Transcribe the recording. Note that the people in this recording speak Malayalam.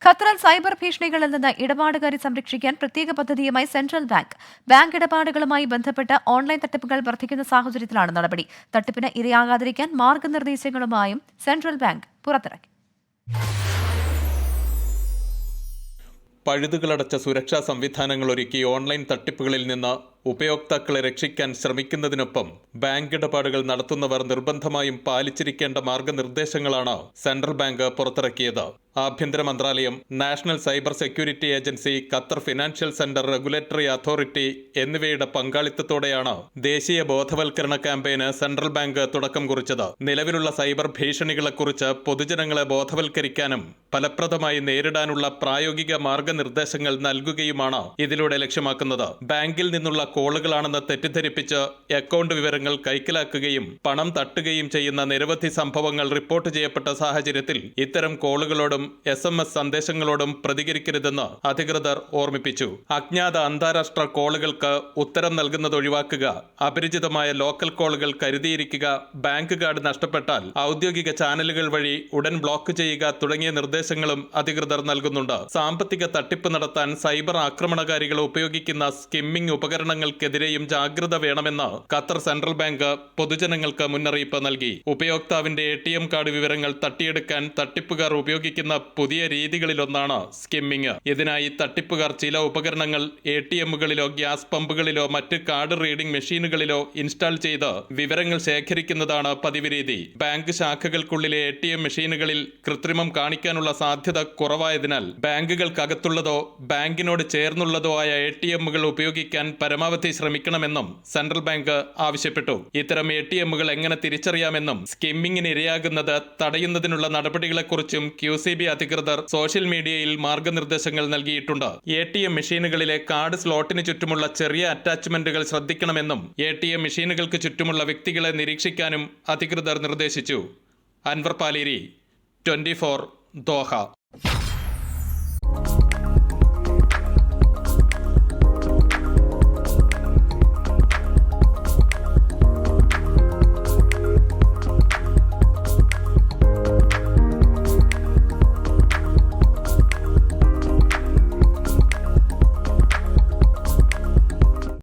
ഖത്തറിൽ സൈബർ ഭീഷണികളിൽ നിന്ന് ഇടപാടുകാരെ സംരക്ഷിക്കാൻ പ്രത്യേക പദ്ധതിയുമായി സെൻട്രൽ ബാങ്ക് ഇടപാടുകളുമായി ബന്ധപ്പെട്ട് ഓൺലൈൻ തട്ടിപ്പുകൾ വർദ്ധിക്കുന്ന സാഹചര്യത്തിലാണ് നടപടി. തട്ടിപ്പിന് ഇരയാകാതിരിക്കാൻ മാർഗനിർദ്ദേശങ്ങളുമായും സെൻട്രൽ ബാങ്ക് പുറത്തിറക്കി. പഴുതുകളടച്ച സുരക്ഷാ സംവിധാനങ്ങൾ ഒരുക്കി ഓൺലൈൻ തട്ടിപ്പുകളിൽ നിന്ന് ഉപയോക്താക്കളെ രക്ഷിക്കാൻ ശ്രമിക്കുന്നതിനൊപ്പം ബാങ്ക് ഇടപാടുകൾ നടത്തുന്നവർ നിർബന്ധമായും പാലിച്ചിരിക്കേണ്ട മാർഗനിർദ്ദേശങ്ങളാണ് സെൻട്രൽ ബാങ്ക് പുറത്തിറക്കിയത്. ആഭ്യന്തര മന്ത്രാലയം, national cyber security agency, Qatar financial centre regulatory authority എന്നിവയുടെ പങ്കാളിത്തത്തോടെയാണ് ദേശീയ ബോധവൽക്കരണ ക്യാമ്പയിന് സെൻട്രൽ ബാങ്ക് തുടക്കം കുറിച്ചത്. നിലവിലുള്ള സൈബർ ഭീഷണികളെക്കുറിച്ച് പൊതുജനങ്ങളെ ബോധവൽക്കരിക്കാനും ഫലപ്രദമായി നേരിടാനുള്ള പ്രായോഗിക മാർഗനിർദ്ദേശങ്ങൾ നൽകുകയുമാണ് ഇതിലൂടെ ലക്ഷ്യമാക്കുന്നത്. ബാങ്കിൽ നിന്നുള്ള കോളുകളാണെന്ന് തെറ്റിദ്ധരിപ്പിച്ച് അക്കൗണ്ട് വിവരങ്ങൾ കൈക്കലാക്കുകയും പണം തട്ടുകയും ചെയ്യുന്ന നിരവധി സംഭവങ്ങൾ റിപ്പോർട്ട് ചെയ്യപ്പെട്ട സാഹചര്യത്തിൽ ഇത്തരം കോളുകളോടും SMS സന്ദേശങ്ങളോടും പ്രതികരിക്കരുതെന്ന് അധികൃതർ ഓർമ്മിപ്പിച്ചു. അജ്ഞാത അന്താരാഷ്ട്ര കോളുകൾക്ക് ഉത്തരം നൽകുന്നത് ഒഴിവാക്കുക, അപരിചിതമായ ലോക്കൽ കോളുകൾ കരുതിയിരിക്കുക, ബാങ്ക് കാർഡ് നഷ്ടപ്പെട്ടാൽ ഔദ്യോഗിക ചാനലുകൾ വഴി ഉടൻ ബ്ലോക്ക് ചെയ്യുക തുടങ്ങിയ നിർദ്ദേശങ്ങളും അധികൃതർ നൽകുന്നുണ്ട്. സാമ്പത്തിക തട്ടിപ്പ് നടത്താൻ സൈബർ ആക്രമണകാരികൾ ഉപയോഗിക്കുന്ന സ്കിമ്മിംഗ് ഉപകരണങ്ങൾക്കെതിരെയും ജാഗ്രത വേണമെന്ന് ഖത്തർ സെൻട്രൽ ബാങ്ക് പൊതുജനങ്ങൾക്ക് മുന്നറിയിപ്പ് നൽകി. ഉപയോക്താവിന്റെ ATM കാർഡ് വിവരങ്ങൾ തട്ടിയെടുക്കാൻ തട്ടിപ്പുകാർ ഉപയോഗിക്കുന്ന പുതിയ രീതികളിലൊന്നാണ് സ്കിമ്മിംഗ്. ഇതിനായി തട്ടിപ്പുകാർ ചില ഉപകരണങ്ങൾ ATMകളിലോ ഗ്യാസ് പമ്പുകളിലോ മറ്റ് കാർഡ് റീഡിംഗ് മെഷീനുകളിലോ ഇൻസ്റ്റാൾ ചെയ്ത് വിവരങ്ങൾ ശേഖരിക്കുന്നതാണ് പതിവ് രീതി. ബാങ്ക് ശാഖകൾക്കുള്ളിലെ ATM മെഷീനുകളിൽ കൃത്രിമം കാണിക്കാനുള്ള സാധ്യത കുറവായതിനാൽ ബാങ്കുകൾക്കകത്തുള്ളതോ ബാങ്കിനോട് ചേർന്നുള്ളതോ ആയ ATMകൾ ഉപയോഗിക്കാൻ പരമാവധി ശ്രമിക്കണമെന്നും സെൻട്രൽ ബാങ്ക് ആവശ്യപ്പെട്ടു. ഇത്തരം ATMകൾ എങ്ങനെ തിരിച്ചറിയാമെന്നും സ്കിമ്മിംഗിന് ഇരയാകുന്നത് തടയുന്നതിനുള്ള നടപടികളെക്കുറിച്ചും QCB അധികൃതർ സോഷ്യൽ മീഡിയയിൽ മാർഗനിർദ്ദേശങ്ങൾ നൽകിയിട്ടുണ്ട്. ATM മെഷീനുകളിലെ കാർഡ് സ്ലോട്ടിന് ചുറ്റുമുള്ള ചെറിയ അറ്റാച്ച്മെന്റുകൾ ശ്രദ്ധിക്കണമെന്നും ATM മെഷീനുകൾക്ക് ചുറ്റുമുള്ള വ്യക്തികളെ നിരീക്ഷിക്കാനും അധികൃതർ നിർദ്ദേശിച്ചു. അൻവർ പാലേരി, 24 ദോഹ.